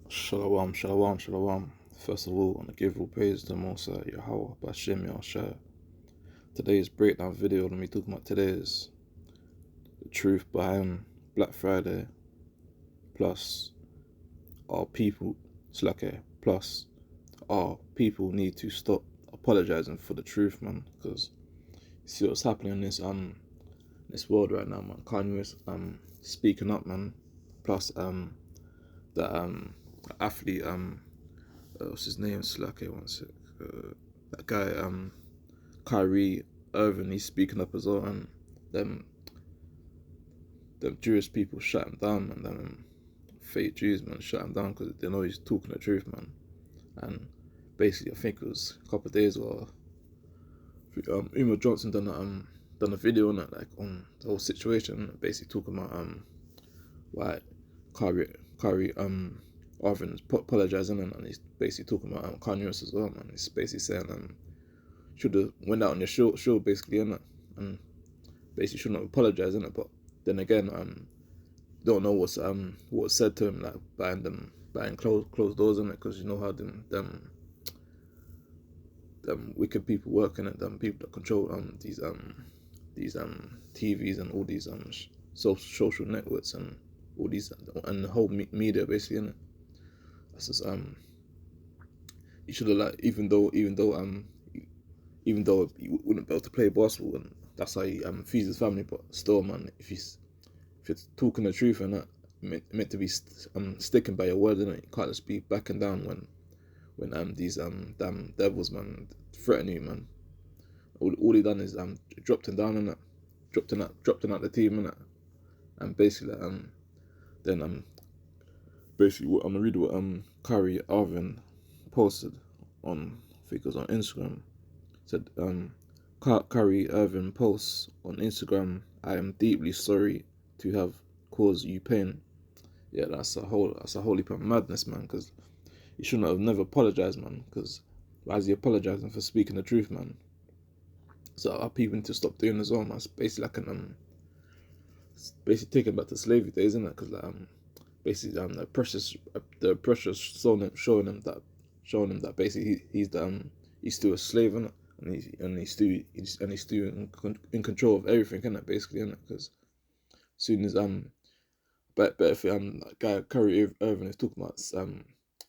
Shalom, shalom, shalom. First of all, I want to give all praise to Most High Yahweh Bashem Yahshua. Today's breakdown video, let me talk about today is the truth behind Black Friday, plus our people, SALACHYA, plus our people need to stop apologizing for the truth, man. Because you see what's happening in this world right now, man. Kanye is speaking up, man. Plus the athlete what's his name? SALACHYA, one sec. That guy Kyrie Irving, he's speaking up as well, and them Jewish people shut him down, man. Them fake Jews, man, shut him down because they know he's talking the truth, man. And basically, I think it was a couple of days ago, Uma Johnson done a video on it, like on the whole situation, basically talking about why Kyrie Irving's apologizing, and he's basically talking about Kanye West as well, man. He's basically saying should have went out on your show basically, innit? And basically shouldn't have apologized, innit? But then again, don't know what's said to him, like behind closed doors, innit? Because you know how them wicked people work, innit? Them people that control these TVs and all these social networks and all these and the whole media basically, innit? That's just you should have, like, even though he wouldn't be able to play basketball, and that's how he feeds his family, but still, man, if you're talking the truth and that meant to be sticking by your word, and you can't just be backing down when these damn devils, man, threaten you, man. All he done is dropped him down, and dropped him out the team, and and basically then basically what I'm gonna read what Kyrie Irving posted on, I think it was on Instagram. Said Kyrie Irving posts on Instagram, "I am deeply sorry to have caused you pain." Yeah, that's a whole heap of madness, man. Because he shouldn't have never apologized, man. Because why is he apologizing for speaking the truth, man? So our people need to stop doing this, all, man. It's basically like basically taking back to slavery days, isn't it? Because basically the precious showing him that basically he's still a slave, innit? And he's still in control of everything, innit? Basically, innit? Because soon as but if guy Kyrie Irving is talking about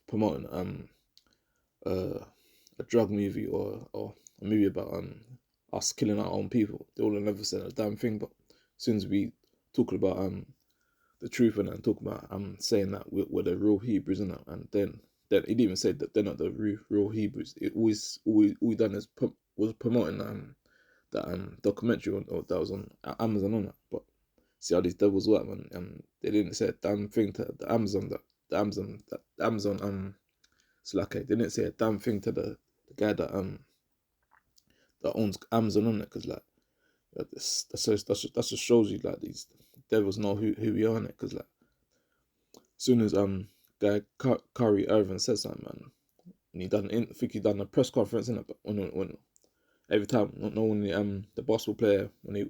promoting a drug movie or a movie about us killing our own people, they all never said a damn thing. But as soon as we talking about the truth and talking about saying that we're the real Hebrews, and then he didn't even say that they're not the real Hebrews. It always all we done is was promoting that documentary that was on Amazon on it. But see how these devils work, man. They didn't say a damn thing to the Amazon SALACHYA. They didn't say a damn thing to the guy that owns Amazon on it, because like that just shows you, like, these devils know who we are on it. Because like as soon as guy Kyrie Irving said something, man, and I think he done a press conference in it, but when every time, not only the basketball player, when he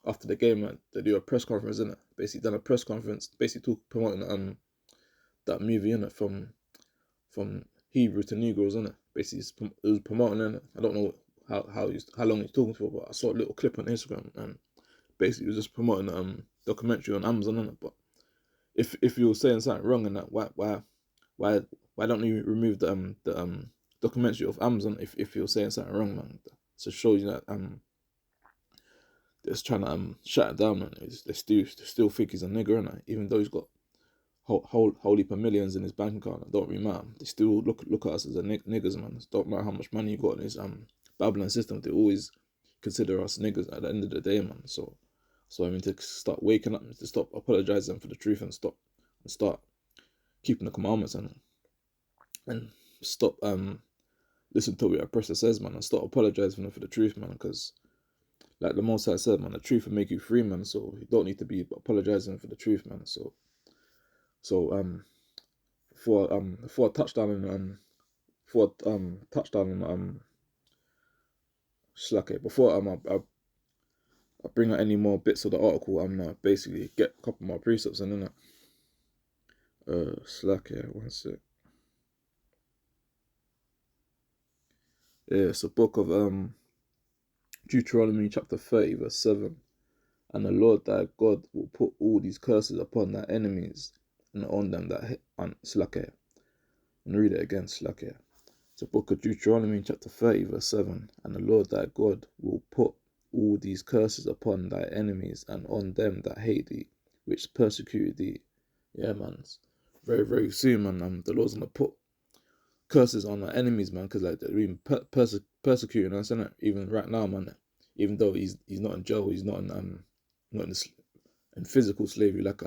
after the game, man, they do a press conference in it. Basically done a press conference, basically promoting that movie in it from Hebrew to Negroes, in it. Basically it was promoting in it. I don't know how long he's talking for, but I saw a little clip on Instagram, and basically it was just promoting documentary on Amazon, in it. But if you're saying something wrong in that, why don't you remove the documentary of Amazon if you're saying something wrong, man? So it shows you that they're just trying to shut it down, man. They still think he's a nigger, and even though he's got whole heap of millions in his bank account, it don't really matter. They still look at us as niggers, man. It don't matter how much money you got in his Babylon system. They always consider us niggers at the end of the day, man. So I mean, to start waking up, to stop apologizing for the truth, and start keeping the commandments, and stop listen to what your oppressor says, man, and stop apologizing for the truth, man. Because like the Most High said, man, the truth will make you free, man. So you don't need to be apologizing for the truth, man. So for a touchdown on SALACHYA, before I bring out any more bits of the article, I'm gonna basically get a couple more precepts in it. SALACHYA, one sec. Yeah, it's a book of Deuteronomy chapter 30 verse 7. And the Lord thy God will put all these curses upon thy enemies and on them that hate on SALACHYA. And read it again, SALACHYA. It's a book of Deuteronomy chapter 30 verse 7. And the Lord thy God will put all these curses upon thy enemies and on them that hate thee, which persecuted thee. Yeah, man. Very, very soon, man. The Lord's gonna put curses on our enemies, man, because like they're even persecuting us, innit? Even right now, man. Even though he's not in jail, he's not in in physical slavery like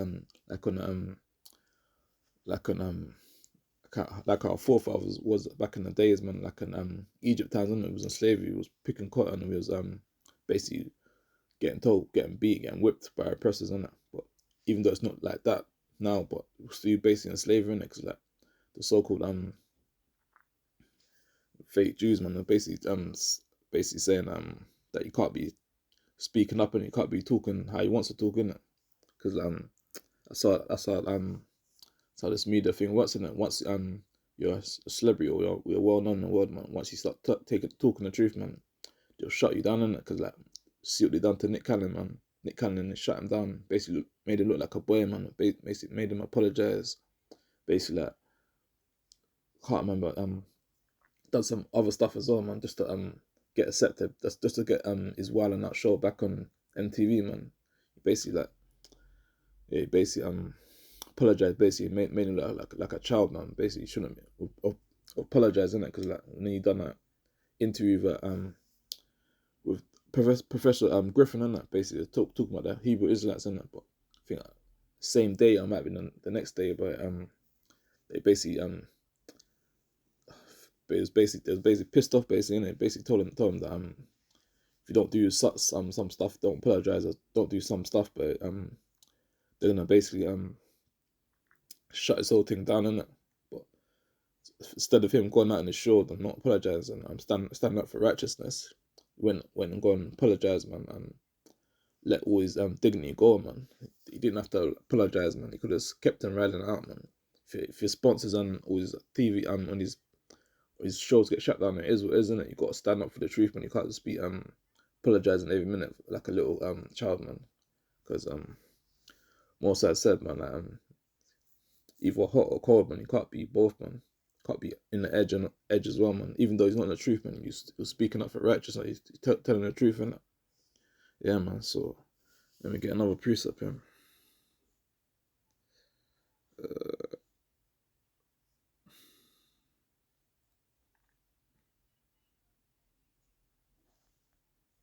our forefathers was back in the days, man. Like in Egypt times, when it was in slavery, he was picking cotton, and he was basically getting beat, getting whipped by oppressors, innit? But even though it's not like that now, but we're still basically in slavery, innit? Because like the so-called fake Jews, man, are basically saying that you can't be speaking up and you can't be talking how you want to talk, innit? Because that's how this media thing works, innit? Once you're a celebrity or you're well known in the world, man, once you start talking the truth, man, they'll shut you down, innit? Because like, see what they done to Nick Cannon, man. Nick Cannon shut him down, basically made him look like a boy, man. Basically made him apologize. Basically, like, can't remember, done some other stuff as well, man, just to get accepted. That's just to get his Wild and Out show back on MTV, man. Basically, like, yeah, basically apologized. Basically, made him look like a child, man. Basically, he shouldn't apologize, innit? Because like when he done that interview with Professor Griffin, innit? Basically, talking about the Hebrew Israelites, innit? But I think same day, I might be the next day, but they basically but it was basically pissed off, basically, and it basically told him that if you don't do some stuff, don't apologize, or don't do some stuff, but they're gonna basically shut this whole thing down, innit? But instead of him going out in his shield and not apologizing, I'm standing up for righteousness, went and go and apologize, man, and let all his dignity go, man. He didn't have to apologize, man. He could have kept him riding out, man. If your sponsors on all his TV on his shows get shut down, it is what it is, isn't it? You got to stand up for the truth, man. You can't just be apologizing every minute like a little child, man. Because more sad said, man, like, either hot or cold, man. You can't be both, man. You can't be in the edge as well, man. Even though he's not in the truth, man. You're speaking up for righteousness. He's telling the truth, innit? Yeah, man. So let me get another precept here.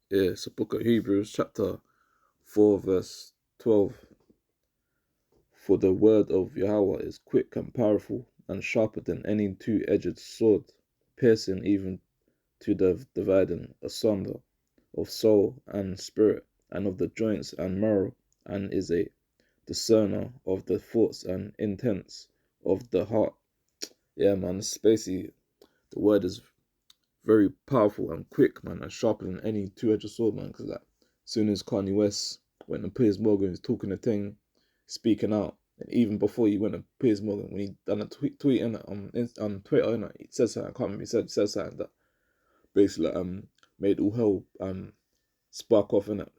Yeah, it's a book of Hebrews, chapter 4, verse 12. For the word of Yahweh is quick and powerful, and sharper than any two-edged sword, piercing even to the dividing asunder of soul and spirit, and of the joints and marrow, and is a discerner of the thoughts and intents of the heart. Yeah, man, it's basically, the word is very powerful and quick, man, and sharper than any two-edged sword, man. Because like, as soon as Kanye West went and Piers Morgan was talking the thing, speaking out, and even before he went to Piers Morgan, when he done a tweet on Twitter, he said something. I can't remember. He said something that basically made all hell spark off, innit,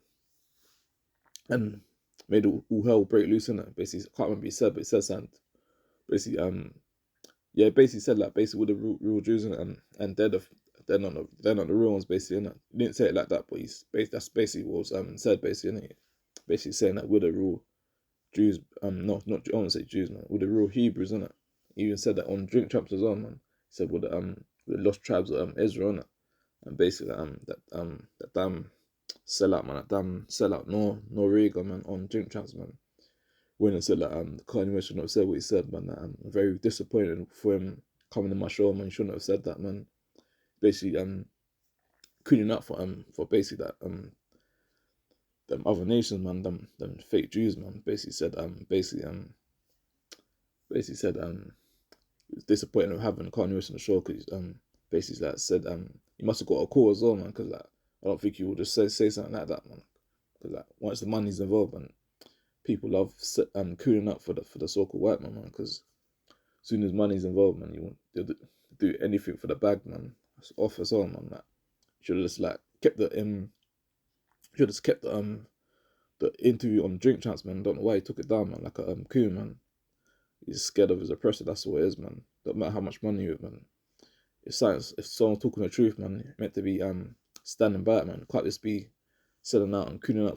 and made all hell break loose, innit. Basically, I can't remember what he said, but he said something. Basically, yeah, basically said like basically with the real Jews and they're not the real ones, basically, innit? He didn't say it like that, but that's basically what was said, basically, innit? Basically saying that we're the real Jews, not I don't want to say Jews, man, we're the real Hebrews, innit? He even said that on Drink Champs as well, man. He said with the lost tribes of Israel, innit? And basically that damn sellout, man, that damn sellout Noriega, man, on Drink Champs, man. When I said that Kanye West shouldn't have said what he said, man. I'm very disappointed for him coming to my show, man. He shouldn't have said that, man. Basically cleaning up for basically that them other nations, man, them fake Jews, man. Basically said he was disappointed of having Kanye West on the show because basically like said he must have got a call as well, man. Because like I don't think he would just say something like that, man. Because like once the money's involved, man, people love cooling up for the so-called white man, because as soon as money's involved, man, they'll do anything for the bag, man. It's off as well, man. Like, should have just like kept the interview on Drink Champs, man. Don't know why he took it down, man. Like a coon, man. He's scared of his oppressor. That's what it is, man. Don't matter how much money you have, man. If someone's talking the truth, man, meant to be standing by it, man. Can't just be selling out and cooning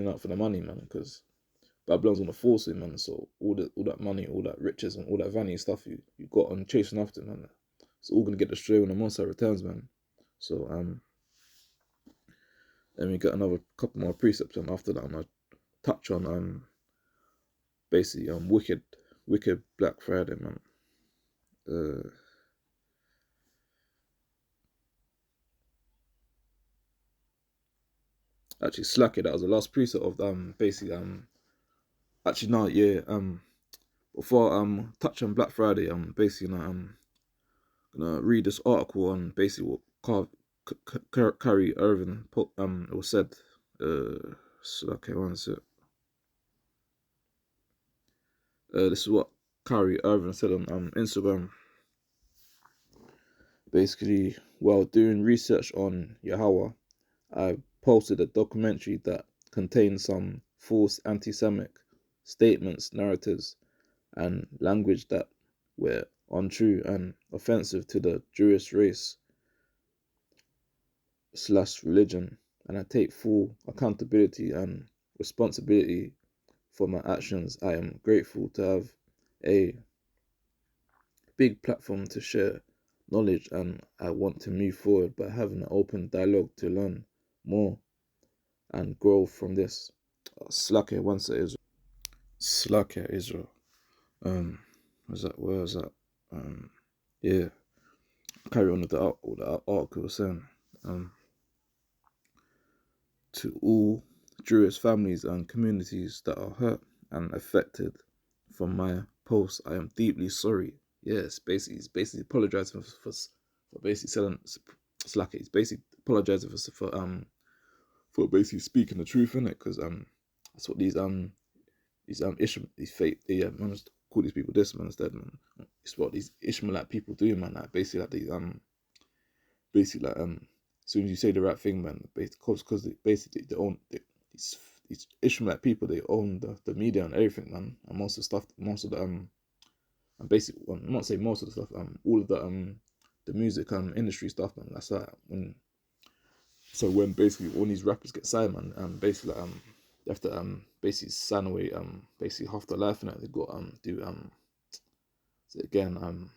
up for the money, man. Because Babylon's gonna force it, man. So all that money, all that riches, and all that vanity stuff you got on chasing after, man. It's all gonna get destroyed when the monster returns, man. So let me get another couple more precepts, and after that I'm gonna touch on basically wicked Black Friday, man. Actually, SALACHYA, that was the last precept of basically actually no, yeah, before touch on Black Friday, basically gonna read this article on basically what Kyrie Irving it was said. So okay, one sec. This is what Kyrie Irving said on Instagram. Basically, while doing research on Yahweh, I posted a documentary that contained some false anti-Semitic statements, narratives, and language that were untrue and offensive to the Jewish race / religion, and I take full accountability and responsibility for my actions. I am grateful to have a big platform to share knowledge, and I want to move forward by having an open dialogue to learn more and grow from this. SALACHYA once it is. SALACHYA Israel. Where was that? Yeah. Carry on with the article was saying. To all Jewish families and communities that are hurt and affected from my post, I am deeply sorry. Yes, he's basically apologizing for basically selling SALACHYA. He's basically apologizing for basically speaking the truth in it, because that's what these fake, yeah, man, just call these people this, man, instead, man. It's what these Ishmaelite people do, man. Like basically like these as soon as you say the right thing, man, because they own these Ishmaelite people, they own the media and everything, man, and most of the and basically, well, I'm not saying most of the stuff, all of the music industry stuff, man. That's like when basically all these rappers get signed, man, basically they have to basically sign away basically half their life, and they got do so again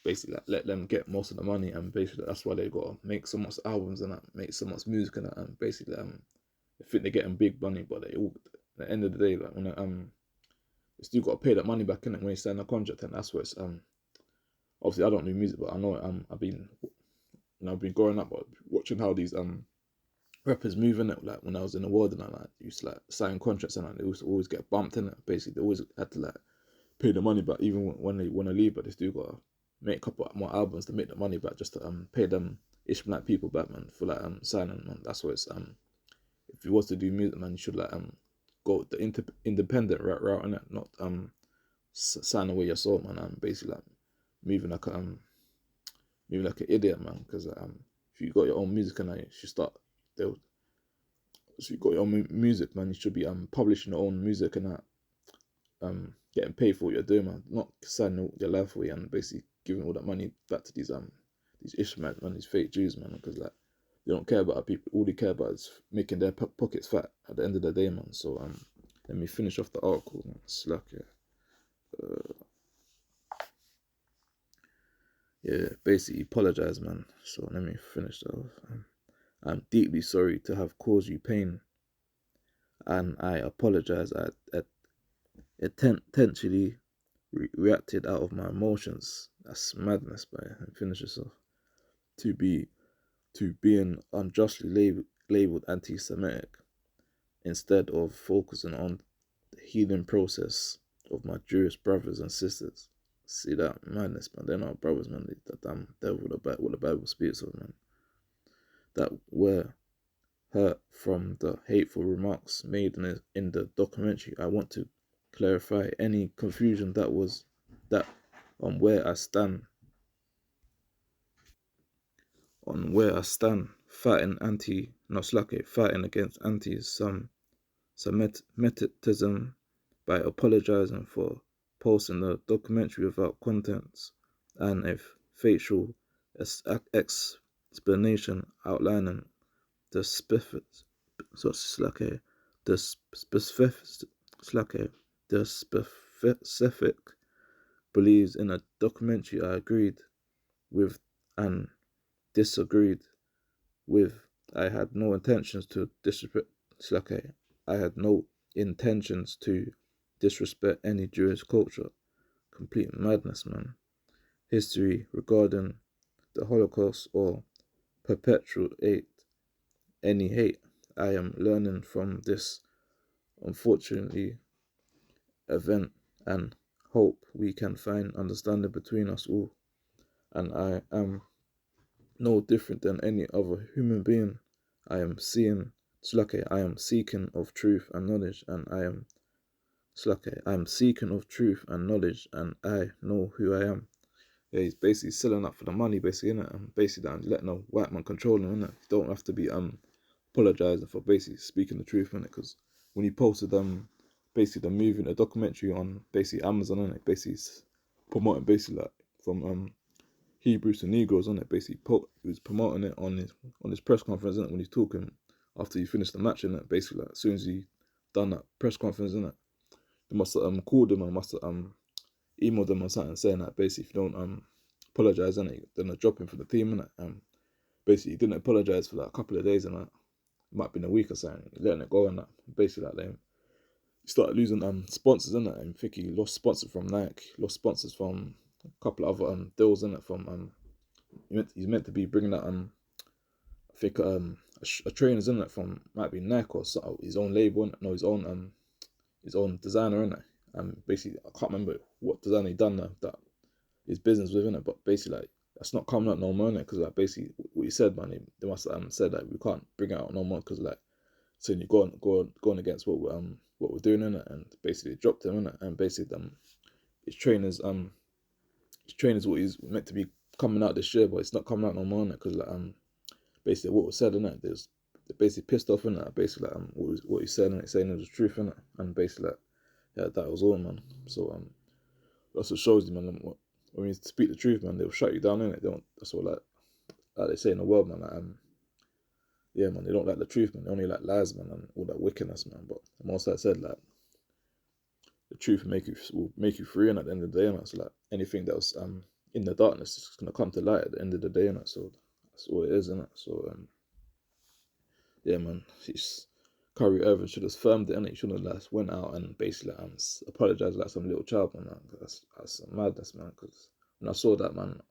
basically like, let them get most of the money, and basically that's why they gotta make so much albums and make so much music and that, and basically they think they're getting big money, but they all at the end of the day, like when they still gotta pay that money back in it when you sign a contract, and that's where it's obviously I don't do music, but I know I've been growing up watching how these rappers move in it. Like when I was in the world and I used to like sign contracts, and they used to always get bumped in it. Basically, they always had to like pay the money back even when they want to leave, but they still gotta make a couple more albums to make the money back, just to pay them Ishmaelite people back, man, for like signing, man. That's what it's if you was to do music, man, you should like go the independent route and not sign away your soul, man. Basically like moving like an idiot, man. Because if you got your own music and you should start so you got your own music, man, you should be publishing your own music and getting paid for what you're doing, man. Not signing your life away and basically giving all that money back to these Ishmaelites, man, these fake Jews, man, because like they don't care about people. All they care about is making their pockets fat at the end of the day, man. So let me finish off the article, man. SALACHYA. Yeah, basically apologize, man. So let me finish that off. I'm deeply sorry to have caused you pain, and I apologize. I intentionally reacted out of my emotions. That's madness, man. And finish this off. To being unjustly labeled anti-Semitic, instead of focusing on the healing process of my Jewish brothers and sisters. See that madness, man. They're not brothers, man. That damn devil, what the Bible speaks of, man. That were hurt from the hateful remarks made in the documentary. I want to clarify any confusion that on where I stand fighting fighting against anti-Semitism by apologizing for posting the documentary without contents and a facial explanation outlining the specific, the specific, the specific beliefs in a documentary I agreed with and disagreed with. I had no intentions to disrespect. I had no intentions to disrespect any Jewish culture. Complete madness, man. History regarding the Holocaust or perpetuate any hate. I am learning from this unfortunately event and hope we can find understanding between us all. And I am no different than any other human being. I am seeking of truth and knowledge, and I am seeking of truth and knowledge, and I know who I am. Yeah, he's basically selling up for the money, basically, innit? And basically, letting a white man control him, innit? You don't have to be apologizing for basically speaking the truth, innit? Because when he posted basically the movie, a documentary on basically Amazon, innit? Basically promoting basically like from Hebrews to Negroes, on it. Basically, he was promoting it on his press conference, innit? When he's talking after he finished the match, innit? Basically, like, as soon as he done that press conference, innit? They must have called him and must have emailed them or something saying that basically if you don't apologize, innit, then they'll drop him for the team, innit? Basically, he didn't apologize for like a couple of days, and it might have been a week or something, letting it go, and that basically like he started losing sponsors, innit? And I think he lost sponsors from Nike, lost sponsors from a couple of other deals, innit? From he's meant to be bringing out I think a trainers, in it, from might be Nike or so, his own label, innit? No, his own designer, innit? Basically I can't remember what design he done that his business with, innit? But basically like that's not coming out no more, innit? Because like basically what he said, man, they must have said that we can't bring it out no more because like saying you're going against what we're doing, innit? And basically dropped him, innit? And basically his trainers what he's meant to be coming out this year, but it's not coming out no more, innit? Because like basically what was said, innit? They're basically pissed off, innit? Basically like what he said, and saying it was truth, innit? And basically like, yeah, that was all, man. So that's what shows you, man. When you speak the truth, man, they'll shut you down, innit? They don't. That's what like they say in the world, man. Like, yeah, man, they don't like the truth, man. They only like lies, man, and all that wickedness, man. But most I said, like, the truth will make you free, and at the end of the day, and so like anything that was in the darkness is gonna come to light at the end of the day, and so that's all it is, innit? So yeah, man, Kyrie Irving should have firmed it, and he should have like went out and basically apologized like some little child, man. That's madness, man. Because when I saw that, man,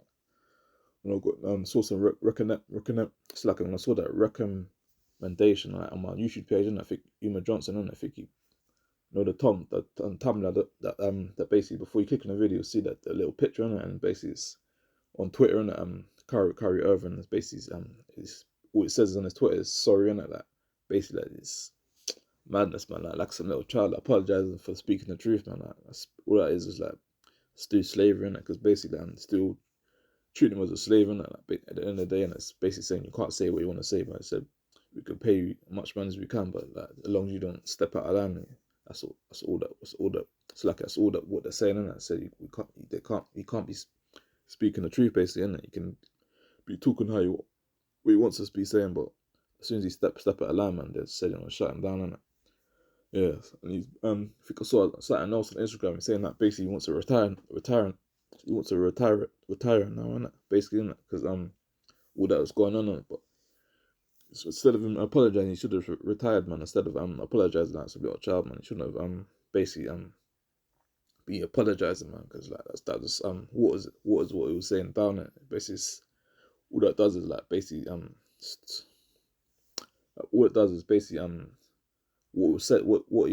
when I got saw some it's like when I saw that recommendation like on my YouTube page, and I think Uma Johnson, and I think he, the thumbnail that basically before you click on the video, you see that the little picture on it, and basically it's on Twitter, and Kyrie Irving is basically is all it says on his Twitter is sorry, and like basically like, it's madness, man. Like some little child apologizing for speaking the truth, man. Like that's, all that is like still slavery, innit? Because basically I'm still treating him as a slave, innit? Like at the end of the day, and it's basically saying you can't say what you want to say, but I said we can pay you as much money as we can, but like as long as you don't step out of line, that's all that it's like that's all that what they're saying, innit? So he can't be speaking the truth, basically, innit? You can be talking what he wants us to be saying, but as soon as he step out of line, man, they're saying you want to shut him down, innit? Yeah, and he's I think I saw something else on Instagram saying that basically he wants to retire now, innit? Basically, innit? Because all that was going on, but so instead of him apologizing, he should have retired, man. Instead of apologizing like some little child, man, he shouldn't have basically be apologizing, man. Because like that was what he was saying down it. Basically, all that does is like basically all it does is basically what was said, what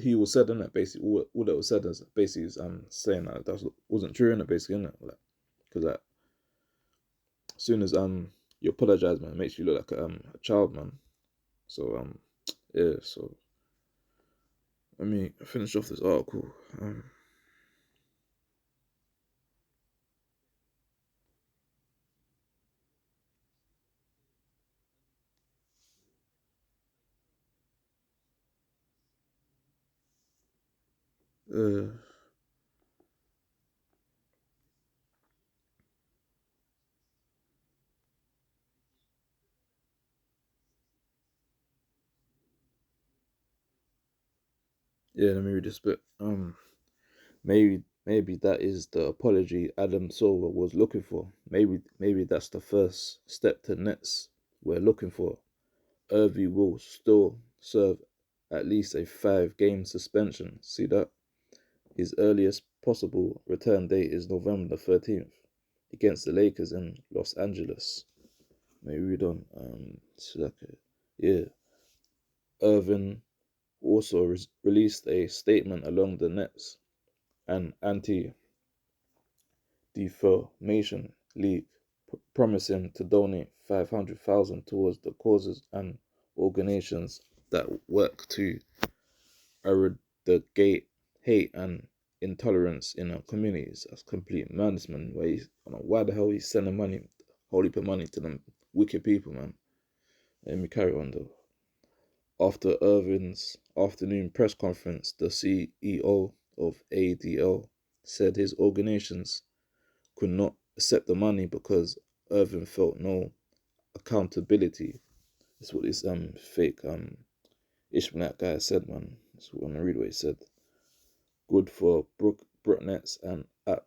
he was said, in it, basically all that was said is basically is saying that wasn't true, in it, basically, in it, like, because like as soon as you apologize, man, it makes you look like a child, man. So yeah. So let me finish off this article. Uh, yeah, let me read this bit. Maybe that is the apology Adam Silver was looking for. Maybe that's the first step to nets we're looking for. Irving will still serve at least a 5-game suspension. See that? His earliest possible return date is November the 13th against the Lakers in Los Angeles. Maybe we don't. SALACHYA. Yeah. Irvin also released a statement along the Nets and Anti-Defamation League promising to donate 500,000 towards the causes and organizations that work to eradicate hate and intolerance in our communities. That's complete madness, man. I don't know why the hell he's sending money, whole heap of money to them wicked people, man. Let me carry on though. After Irvin's afternoon press conference, the CEO of ADL said his organizations could not accept the money because Irvin felt no accountability. That's what this fake Ishmaelite guy said, man. That's what I'm gonna read what he said. Good for Brook Nets and at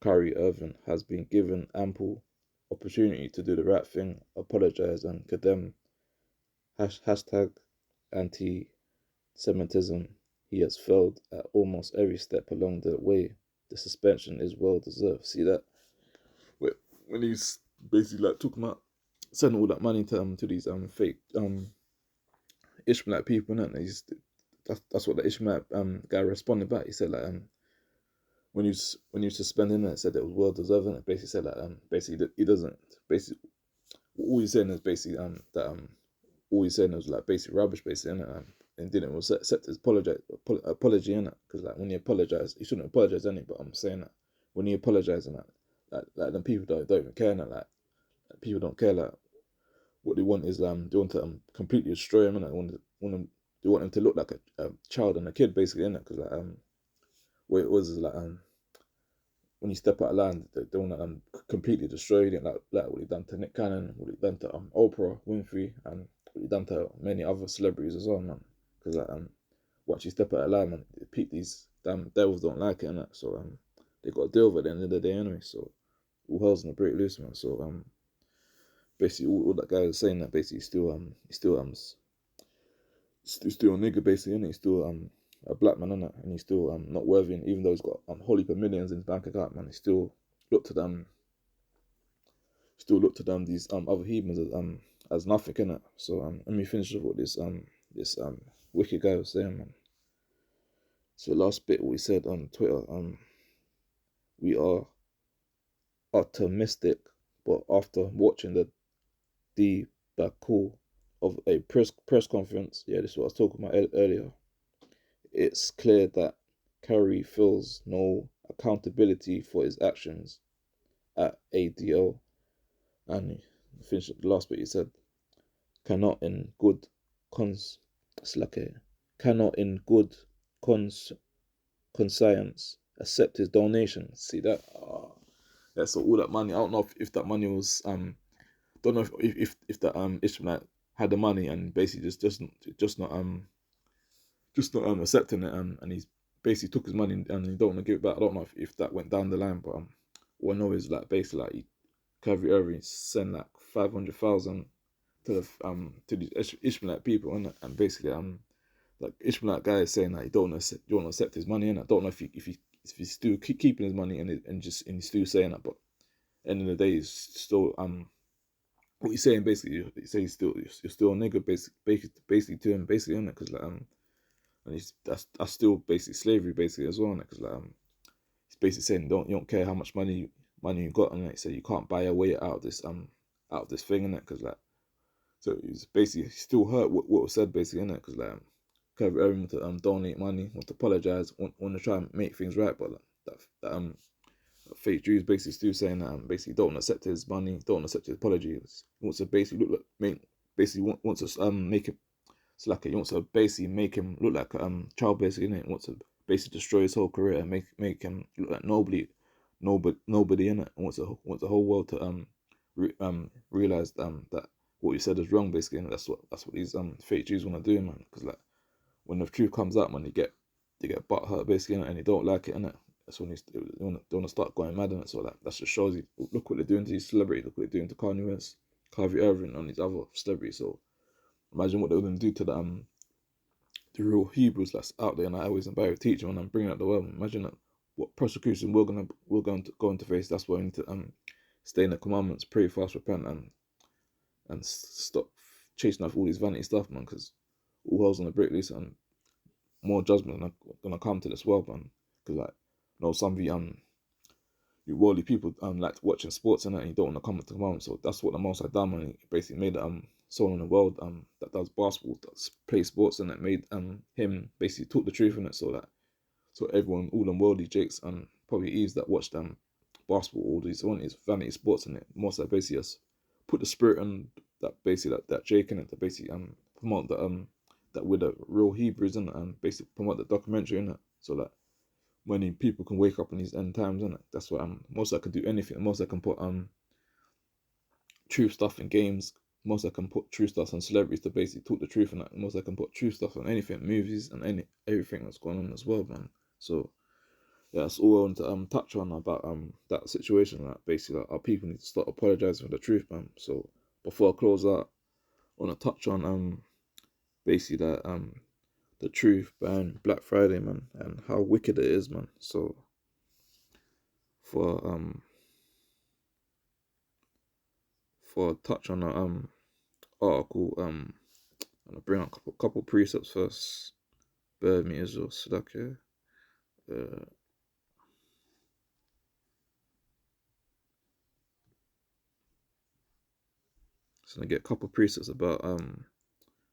Kyrie Irving has been given ample opportunity to do the right thing, apologize and condemn hashtag anti-Semitism. He has failed at almost every step along the way. The suspension is well deserved. See that? When he's basically like talking about sending all that money to these fake Ishmaelite people, and that's what the Ishmaelite guy responded back. He said like when you suspending it, said it was well deserved, and it basically said like basically that he doesn't basically all he's saying is basically that all he's saying was like basically rubbish basically, and didn't accept his apology in it, because like when you apologize, you shouldn't apologize any, but I'm saying that when you apologize and like then people don't even care, and like people don't care, like what they want is they want to completely destroy him, and they want him to look like a child and a kid basically, innit? Because like what it was is like when you step out of line, they want to completely destroy you. Like what he done to Nick Cannon, what he done to Oprah Winfrey, and what he done to many other celebrities as well, man. Because like once you step out of line, man, these damn devils don't like it, innit? So they got to deal with it at the end of the day anyway. So all hell's gonna break loose, man. So basically all that guy is saying that basically he's still a nigga basically, and he's still a black man, innit? And he's still not worthy, and even though he's got whole heap of millions in his bank account, man, he still look to them these other heathens as nothing, innit? So let me finish with what this wicked guy was saying, man. So last bit what he said on Twitter, we are optimistic, but after watching the debacle of a press conference, yeah, this is what I was talking about earlier, it's clear that Curry feels no accountability for his actions at ADL. And he finished the last bit, he said, cannot in good cons it's like a cannot in good cons conscience accept his donation. See that? Yeah, so all that money, I don't know if that money was don't know if that Ishmael had the money and basically just not accepting it, and he's basically took his money and he don't want to give it back. I don't know if that went down the line, but all I know is like basically like Kyrie Irving sent like 500,000 to these Ishmaelite people, and basically like Ishmaelite guy is saying that you don't want to accept his money, and I don't know if he's still keeping his money and he's still saying that, but at the end of the day he's still what he's saying basically, he says you're still a nigga basically to him basically, innit? Because like and that's still basically slavery basically as well, innit? Because like he's basically saying you don't care how much money you got, and like, so you can't buy your way out of this thing, innit? Because like So he's basically still hurt what was said basically in it, because like everyone want to donate money, want to apologize, want to try and make things right, but like, that fake Jews basically still saying that basically don't accept his money, don't accept his apologies. He wants to basically look like wants to make him Slacker. He wants to basically make him look like a child basically, innit? He wants to basically destroy his whole career and make him look like nobody in it. Wants the whole world to realize that what you said is wrong basically, and that's what these fake Jews want to do, man. Because like when the truth comes out, man, they get butt hurt basically, innit? And they don't like it, innit? That's when they want to start going mad in it. So that just shows you, look what they're doing to these celebrities, look what they're doing to Kanye West, Harvey Irving, and these other celebrities. So imagine what they're going to do to the real Hebrews that's out there, and I always Bible teaching when I'm bringing out the word. Imagine that what persecution we're going to go into face. That's why we need to stay in the commandments, pray, fast, repent, and stop chasing after all these vanity stuff, man. Because all hell's gonna break loose, and more judgment gonna come to this world, man. Because like, some of you worldly people like watching sports and that, and you don't want to come to the commandments. So that's what the Most High done, man. He basically made someone in the world that does basketball, that plays sports, and that made him basically talk the truth in it, so everyone, all them worldly jakes and probably Eves that watch basketball, all these vanity sports in it, most that basically just put the spirit and that basically that Jake in it, to basically promote that with the real Hebrews in it, and basically promote the documentary in it, so that many people can wake up in these end times, innit? That's why most I can do anything. Most I can put truth stuff in games. Most I can put true stuff on celebrities to basically talk the truth, and that. Most I can put true stuff on anything, movies and everything that's going on as well, man. So yeah, that's all I want to touch on about that situation. That basically our people need to start apologizing for the truth, man. So before I close out, I want to touch on basically that the truth behind Black Friday, man, and how wicked it is, man. So for a touch on the article, I'm gonna bring up a couple precepts first. Bear with me as well, SALACHYA. So I'm gonna get a couple precepts about I'm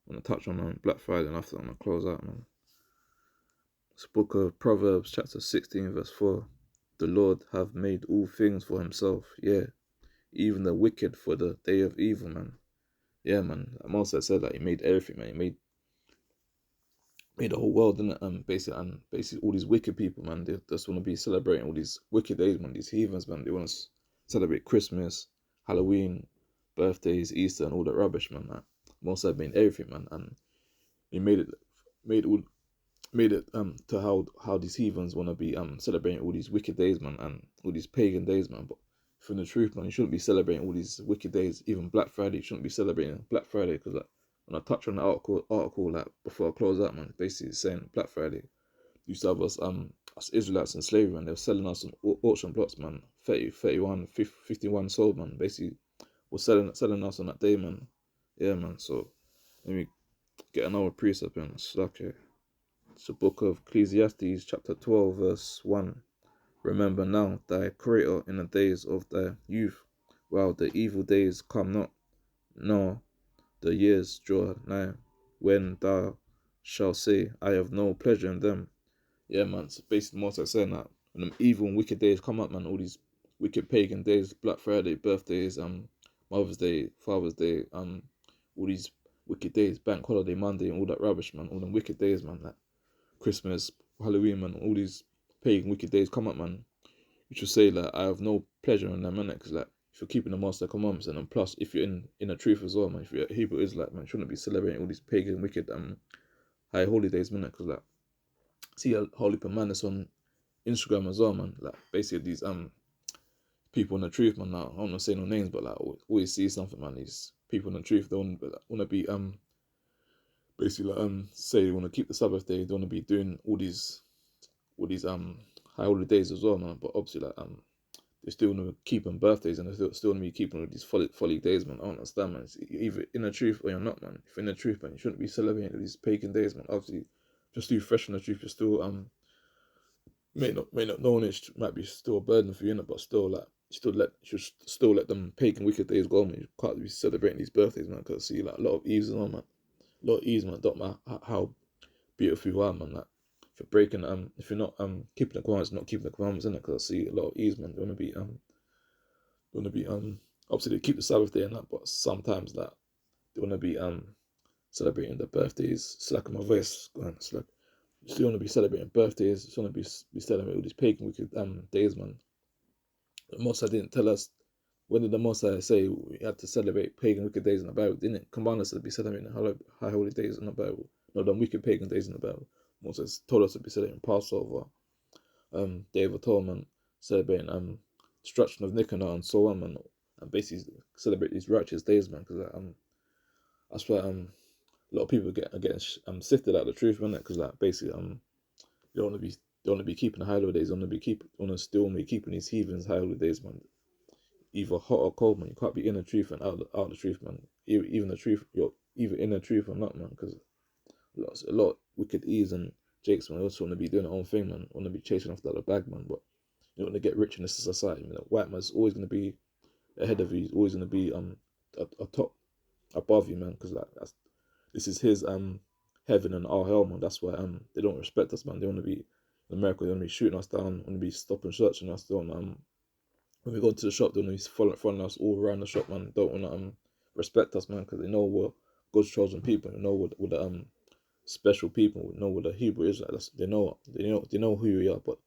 gonna touch on Black Friday, and after I'm gonna close out, man. It's book of Proverbs, chapter 16, verse 4. The Lord have made all things for himself, yeah, even the wicked for the day of evil, man. Yeah, man. Moses said that he made everything, man. He made the whole world, innit? Basically all these wicked people, man, they just want to be celebrating all these wicked days, man. These heathens, man, they want to celebrate Christmas, Halloween, birthdays, Easter, and all that rubbish, man. Like, Moses made everything, man, and he made it to how these heathens want to be celebrating all these wicked days, man, and all these pagan days, man. But from the truth, man, you shouldn't be celebrating all these wicked days. Even Black Friday, you shouldn't be celebrating Black Friday, because like when I touch on the article like before I close out, man, basically saying Black Friday used to have us Israelites in slavery, man. They were selling us on auction blocks, man. 30, 31, 51 sold, man. Basically was selling us on that day, man. Yeah, man. So let me get another precept in. It's okay. It's the book of Ecclesiastes, chapter 12, verse 1. Remember now thy Creator in the days of thy youth, while the evil days come not, nor the years draw nigh, when thou shalt say, I have no pleasure in them. Yeah, man, it's basically most I saying that when them evil and wicked days come up, man, all these wicked pagan days, Black Friday, birthdays, Mother's Day, Father's Day, all these wicked days, Bank Holiday Monday, and all that rubbish, man, all them wicked days, man, like Christmas, Halloween, man, all these pagan wicked days come up, man. You should say like I have no pleasure in them, man, because like if you're keeping the master commandments, and then plus if you're in the truth as well, man, if you're a Hebrew Israelite, man, you shouldn't be celebrating all these pagan wicked high holidays, man, because like see a whole heap of madness on Instagram as well, man. Like basically these people in the truth, man. Now I don't want to say no names, but like always see something, man. These people in the truth don't want to be basically like, say they want to keep the Sabbath day, they want to be doing all these high holidays as well, man. But obviously like they still want to keep on birthdays, and they still want to be keeping all these folly days, man. I don't understand, man. It's either in the truth or you're not, man. If you're in the truth, man, you shouldn't be celebrating these pagan days, man. Obviously, just do fresh in the truth. You're still may not knowing it might be still a burden for you, innit? But still, like should still let them pagan wicked days go, man. You can't be celebrating these birthdays, man. Cause see, like a lot of Eves on, man. A lot of Eves, man. Don't matter how beautiful you are, man. Like if you're breaking, if you're not keeping the commandments, not keeping the commandments, in it. Cause I see a lot of Eves, man. They wanna be obviously they keep the Sabbath day and that, but sometimes that they wanna be celebrating their birthdays. It's like my voice going. It's like you still wanna be celebrating birthdays. You still wanna be celebrating all these pagan wicked days, man. The Most High didn't tell us. When did the Most High say we had to celebrate pagan wicked days in the Bible? Didn't command us to be celebrating high holy days in the Bible. No, the wicked pagan days in the Bible. Moses told us to be celebrating Passover, Day of Atonement, celebrating destruction of Nicanor and so on, man. And basically celebrate these righteous days, man. Because that's why a lot of people are getting sifted out of the truth, man. Because like basically they don't want to be keeping the high holy days. They want to still be keeping these heathens high holy days, man. Either hot or cold, man. You can't be in the truth and out of the truth, man. Even the truth, you're either in the truth or not, man. Because a lot of wicked Eves and Jakes, man, they also want to be doing their own thing, man. Want to be chasing after the bag, man. But you want to get rich in this society, man. The white man's always going to be ahead of you. He's always going to be a top above you, man. Because like this is his heaven and our hell, man. That's why they don't respect us, man. They want to be in America. They want to be shooting us down. Want to be stopping searching us down. When we go to the shop, they want to be following us all around the shop, man. Don't want to respect us, man, because they know we're God's chosen people. They know we're the special people. They know we're the Hebrew Israelites. They know who we are. But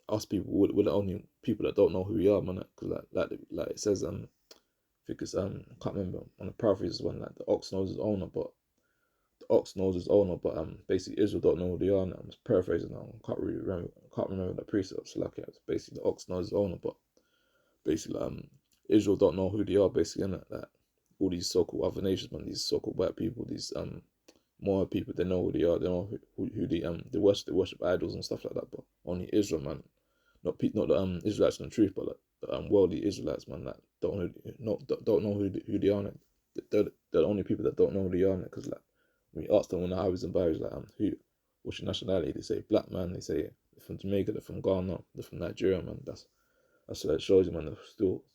us people, we're the only people that don't know who we are, man. Because like it says, I think it's I can't remember on the paraphrase one, like the ox knows his owner, but basically Israel don't know who they are now. I'm just paraphrasing now. I can't remember the precept. So like it's basically the ox knows his owner, but basically Israel don't know who they are, basically, and like all these so-called other nations, man, these so-called white people, these more people, they know who they are, they know who they worship idols and stuff like that, but only Israel, man, not the Israelites in the truth, but like the worldly Israelites, man, that don't know who they are, man. They're the only people that don't know who they are, man, because like when we ask them on the highways and byways, like what's your nationality? They say black, man. They say they're from Jamaica, they're from Ghana, they're from Nigeria, man. That's what it shows you, man. They're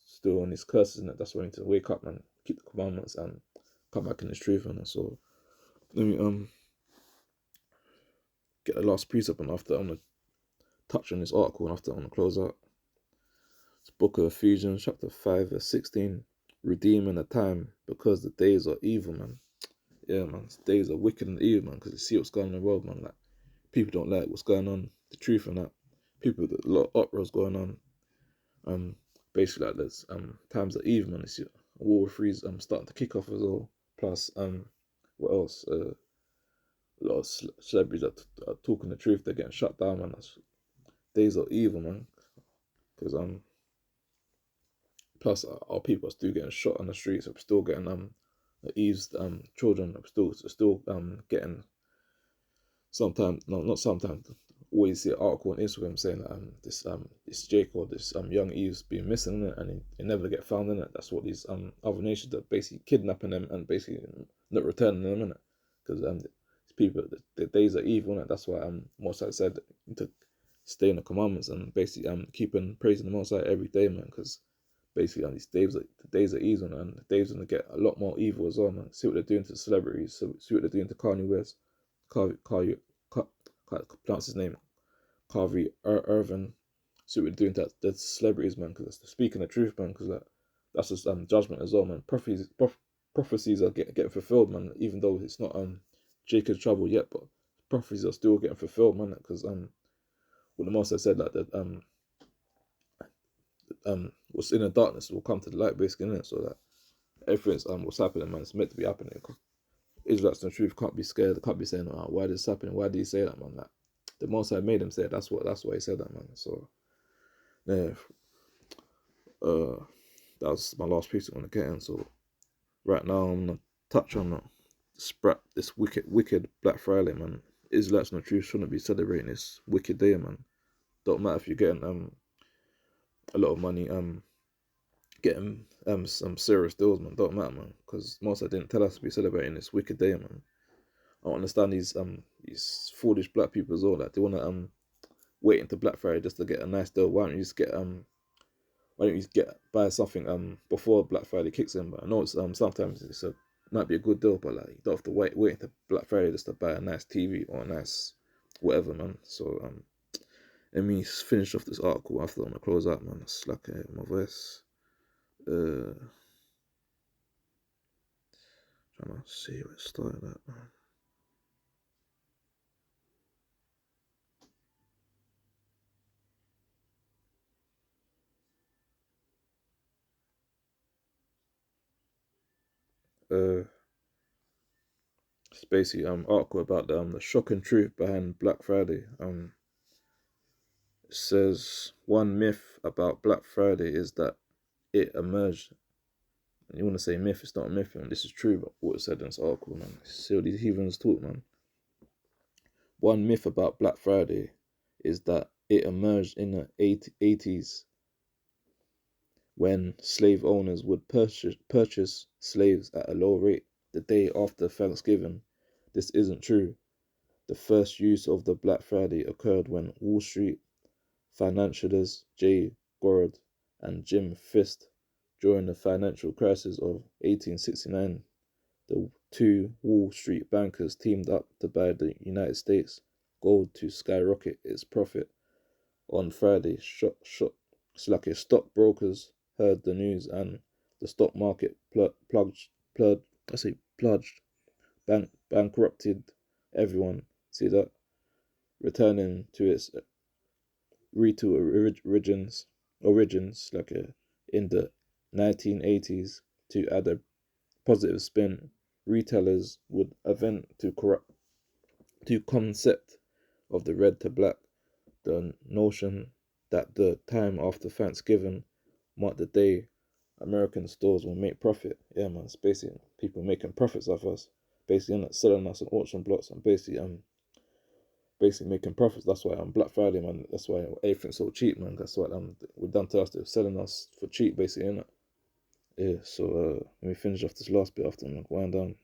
still on these curses, and that's why we need to wake up, man. Keep the commandments and come back in this truth, man. So let me get the last precept, and after I'm gonna touch on this article, and after I'm gonna close out. It's Book of Ephesians, chapter 5, verse 16. Redeeming the time, because the days are evil, man. Yeah, man. The days are wicked and evil, man. Because you see what's going on in the world, man. Like people don't like what's going on, the truth and that. A lot of uproars going on. Basically like there's times are evil, man. You see War of Threes starting to kick off as well. Plus what else? A lot of celebrities that are talking the truth, they're getting shut down, man. Days are evil, man. Because plus our people are still getting shot on the streets. We're still getting the Eve's children are still getting sometimes, no, not sometimes, always see an article on Instagram saying that this Jake or this young Eve's being missing, innit? And they never get found, in it. That's what these other nations are basically kidnapping them and basically not returning them, innit? Because these people, the days are evil, innit? That's why Most High said to stay in the commandments and basically keeping praising the Most High every day, man. Because basically the days are evil, and the days are gonna get a lot more evil as well, man. See what they're doing to the celebrities. See what they're doing to Kanye West. Can't pronounce his name. Harvey Irvin. See what we're doing to the celebrities, man, because they're speaking the truth, man, because that's just judgment as well, man. Prophecies are getting fulfilled, man, even though it's not Jacob's trouble yet, but prophecies are still getting fulfilled, man, because what the Master said, like that what's in the darkness will come to the light, basically, innit? So that everything's what's happening, man, it's meant to be happening. Israelites in the truth can't be scared. They can't be saying, "Oh, why this happening? Why did he say that, man?" Like, the Most High made him say it. That's why he said that, man. So yeah, that was my last piece I want to get in. So right now I'm gonna touch on this wicked Black Friday, man. Israelites in the truth shouldn't be celebrating this wicked day, man. Don't matter if you're getting a lot of money, getting some serious deals, man. Don't matter, man, because Most High didn't tell us to be celebrating this wicked day, man. I don't understand these foolish black people as well. Like they wanna wait until Black Friday just to get a nice deal. Why don't you just get why don't you buy something before Black Friday kicks in? But I know it's sometimes might be a good deal, but like you don't have to wait until Black Friday just to buy a nice TV or a nice whatever, man. So let me finish off this article after I'm gonna close out, man. It's like my voice. Trying to see where it started at, man. It's basically article about the shocking truth behind Black Friday. It says one myth about Black Friday is that it emerged. And you want to say myth? It's not a myth, and this is true. But what it said in this article, man. See what these heathens talk, man. One myth about Black Friday is that it emerged in the 80s when slave owners would purchase slaves at a low rate the day after Thanksgiving. This isn't true. The first use of the Black Friday occurred when Wall Street financiers Jay Gould and Jim Fist, during the financial crisis of 1869, the two Wall Street bankers teamed up to buy the United States gold to skyrocket its profit. On Friday, stockbrokers heard the news and the stock market plunged, bankrupted everyone. See that? Returning to its retail origins, in the 1980s. To add a positive spin, retailers would invent to concept of the red to black, the notion that the time after Thanksgiving marked the day American stores will make profit. Yeah, man, it's basically people making profits off us, basically selling us on auction blocks and basically making profits. That's why on Black Friday, man, that's why everything's so cheap, man. That's what we're done to us. They're selling us for cheap, basically, innit? Yeah, so let me finish off this last bit after I'm wind down.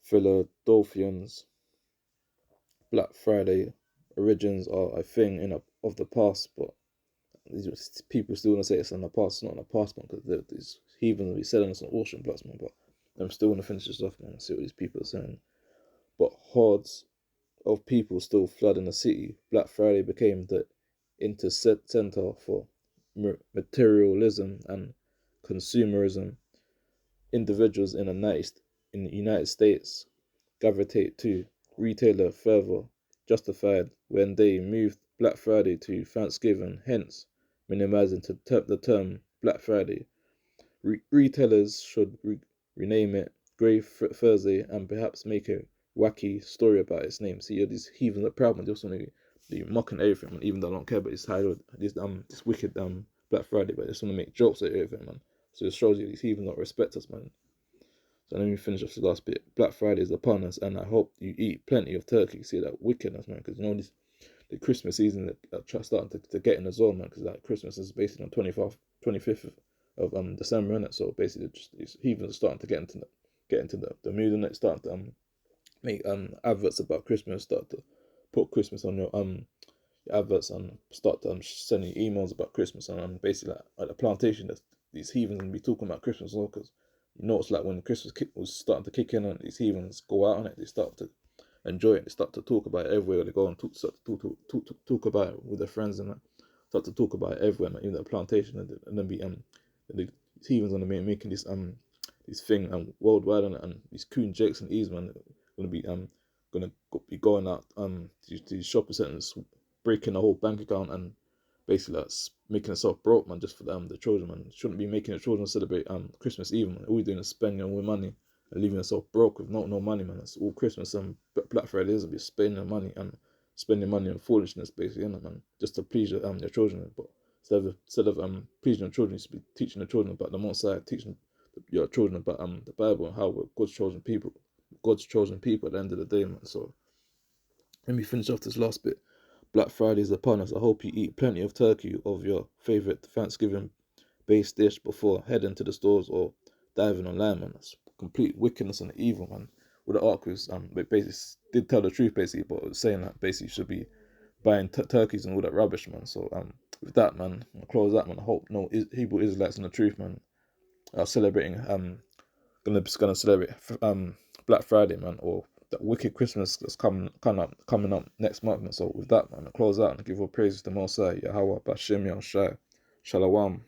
Philadelphians, Black Friday origins are a thing of the past, but these people still want to say it's in the past. It's not in the past, man, because these heathens will be selling us on auction blocks, man. But I'm still want to finish this off, man, and see what these people are saying. But hordes of people still flooding the city. Black Friday became the center for materialism and consumerism. Individuals in the United States gravitate to retailer fervor, justified when they moved Black Friday to Thanksgiving, hence minimizing the term Black Friday. Retailers should rename it Grey Thursday and perhaps make a wacky story about its name. See, these heathens are proud, man. They just want to be mocking everything, man, even though I don't care about this wicked Black Friday, but they just want to make jokes at everything, man. So it shows you these heathens don't respect us, man. So let me finish off the last bit. Black Friday is upon us, and I hope you eat plenty of turkey. See that wickedness, man, because the Christmas season that starting to get in as well, man, because like Christmas is basically on 25th of December, innit? So basically, just these heathens are starting to get into the mood, and it starting to make adverts about Christmas, start to put Christmas on your adverts and start sending emails about Christmas, and basically like, at the plantation, that these heathens gonna be talking about Christmas as well, because you know it's like when Christmas was starting to kick in and these heathens go out on it, they start to enjoy it, they start to talk about it everywhere they go and talk about it with their friends and start to talk about it everywhere, man, even the plantation, and then the heathens gonna be making this thing worldwide, and these coon jakes and ease, man, gonna be going out to these shopping centers, breaking the whole bank account and basically like, making themselves broke, man, just for the children, man. Shouldn't be making the children celebrate Christmas Eve, man. All we're doing is spending all money and leaving themselves broke with no money, man. That's all Christmas and Black Friday is, be spending money on foolishness, basically, man, just to please their children. But instead of pleasing the children, you should be teaching the children about the Most High, teaching your children about the Bible and how we're God's chosen people at the end of the day, man. So let me finish off this last bit. Black Friday is upon us. I hope you eat plenty of turkey of your favorite Thanksgiving-based dish before heading to the stores or diving online, man. That's complete wickedness and evil, man. With the articles, they basically did tell the truth, basically, but it was saying that basically you should be buying turkeys and all that rubbish, man. So with that, man, I'll close that, man. I hope no Hebrew Israelites in the truth, man, are celebrating gonna celebrate Black Friday, man, or that wicked Christmas that's coming up next month. And so with that, man, I close out and give all praises to Most High, Yahweh, Bashem, Yahushai, Shalom.